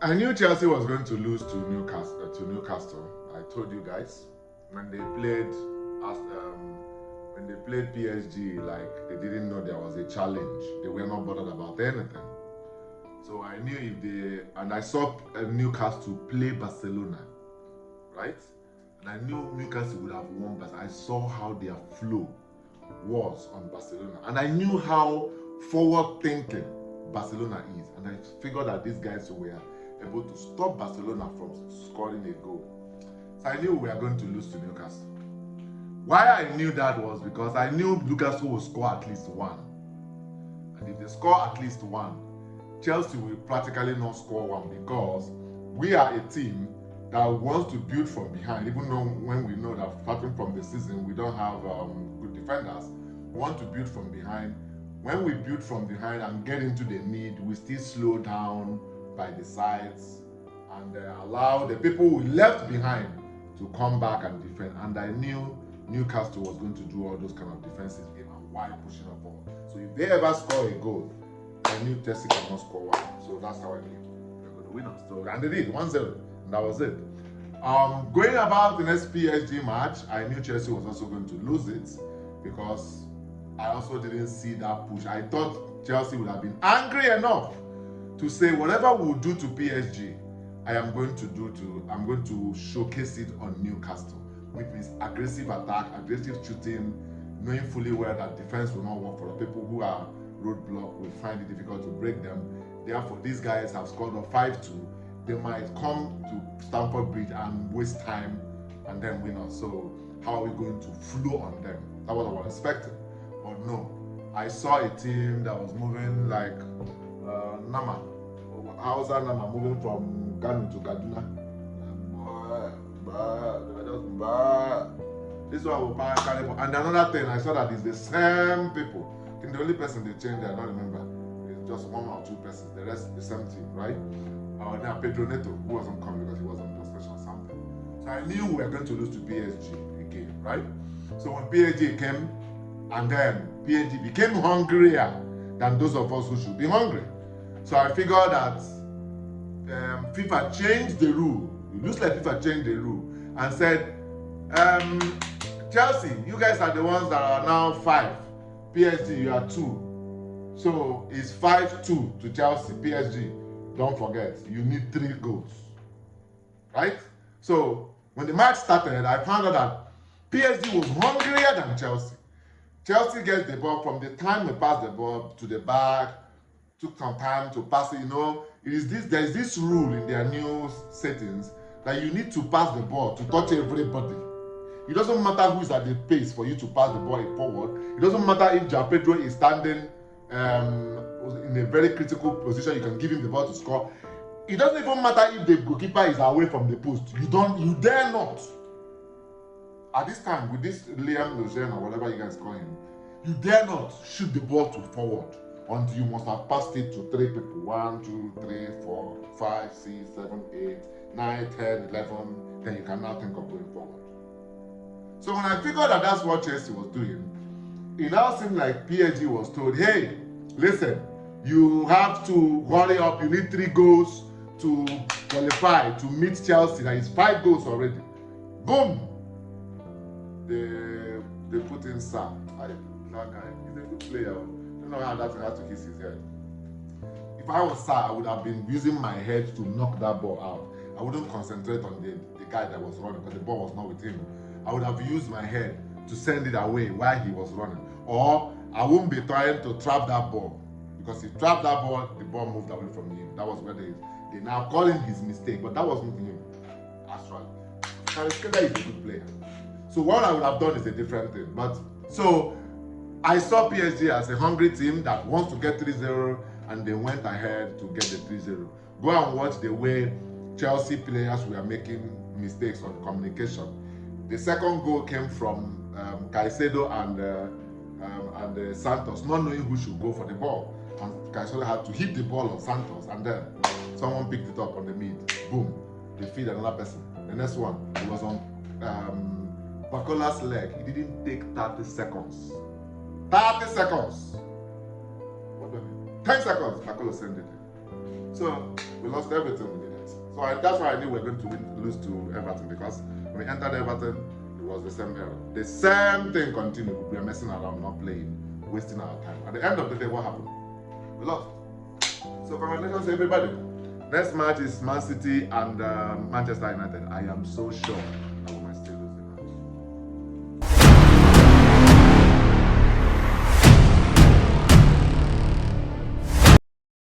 I knew Chelsea was going to lose to Newcastle. I told you guys when they played PSG, like they didn't know there was a challenge. They were not bothered about anything. So I knew if they and I saw Newcastle play Barcelona, right? And I knew Newcastle would have won, but I saw how their flow was on Barcelona, and I knew how forward-thinking Barcelona is, and I figured that these guys were able to stop Barcelona from scoring a goal. So I knew we were going to lose to Newcastle. Why I knew that was because I knew Newcastle would score at least one. And if they score at least one, Chelsea will practically not score one, because we are a team that wants to build from behind, even though when we know that starting from the season we don't have good defenders. We want to build from behind. When we build from behind and get into the need, we still slow down by the sides and allow the people we left behind to come back and defend. And I knew Newcastle was going to do all those kind of defensive game and while pushing up forward. So if they ever score a goal, I knew Chelsea cannot score one. So that's how I knew they were going to win us. So, and they did 1-0. And that was it. Going about the next PSG match, I knew Chelsea was also going to lose it, because I also didn't see that push. I thought Chelsea would have been angry enough to say whatever we'll do to PSG, I'm going to showcase it on Newcastle, which means aggressive attack, aggressive shooting, knowing fully well that defense will not work for the people who are roadblock, will find it difficult to break them. Therefore, these guys have scored a 5-2. They might come to Stamford Bridge and waste time and then win us. So how are we going to flow on them? That was what I was expecting. But no, I saw a team that was moving like Nama. How's that Nama moving from Ghana to Kaduna? This one will buy Calibre. And another thing, I saw that it's the same people. I think the only person they changed, I don't remember, is just one or two persons. The rest, the same team, right? Now Pedro Neto, who wasn't coming because he was on suspension or something. So I knew we were going to lose to PSG again, right? So when PSG came, and then PSG became hungrier than those of us who should be hungry. So I figured that FIFA changed the rule. It looks like FIFA changed the rule and said, Chelsea, you guys are the ones that are now 5. PSG, you are 2. So it's 5-2 to Chelsea. PSG, don't forget, you need 3 goals. Right? So when the match started, I found out that PSG was hungrier than Chelsea. Chelsea gets the ball. From the time we pass the ball to the back, took some time to pass it. You know, there is this rule in their new settings that you need to pass the ball to touch everybody. It doesn't matter who is at the pace for you to pass the ball forward. It doesn't matter if João Pedro is standing in a very critical position. You can give him the ball to score. It doesn't even matter if the goalkeeper is away from the post. You dare not. At this time, with this Liam Logen or whatever you guys call him, you dare not shoot the ball to forward until you must have passed it to 3 people. 1, 2, 3, 4, 5, 6, 7, 8, 9, 10, 11. Then you can now think of going forward. So when I figured that that's what Chelsea was doing, it now seemed like PSG was told, hey, listen, you have to hurry up. You need 3 goals to qualify to meet Chelsea. That is 5 goals already. Boom! They put in Sam. That guy, he's a good player. I don't know how that thing had to kiss his head. If I was Sam, I would have been using my head to knock that ball out. I wouldn't concentrate on the guy that was running because the ball was not with him. I would have used my head to send it away while he was running. Or I wouldn't be trying to trap that ball, because if he trapped that ball, the ball moved away from him. That was where they now call him his mistake, but that wasn't him. Actually, Kariskeda is a good player. So what I would have done is a different thing. But so I saw PSG as a hungry team that wants to get 3-0, and they went ahead to get the 3-0. Go and watch the way Chelsea players were making mistakes on communication. The second goal came from Caicedo and Santos, not knowing who should go for the ball. And Caicedo had to hit the ball on Santos, and then someone picked it up on the mid. Boom, they feed another person. The next one, it was on Bakola's leg. It didn't take 30 seconds. 30 seconds. What do I mean? 10 seconds, Bakola sent it. So we lost everything we did. So that's why I knew we were going to lose to Everton, because when we entered Everton, it was the same error. The same thing continued. We were messing around, not playing, wasting our time. At the end of the day, what happened? We lost. So congratulations to everybody. Next match is Man City and Manchester United. I am so sure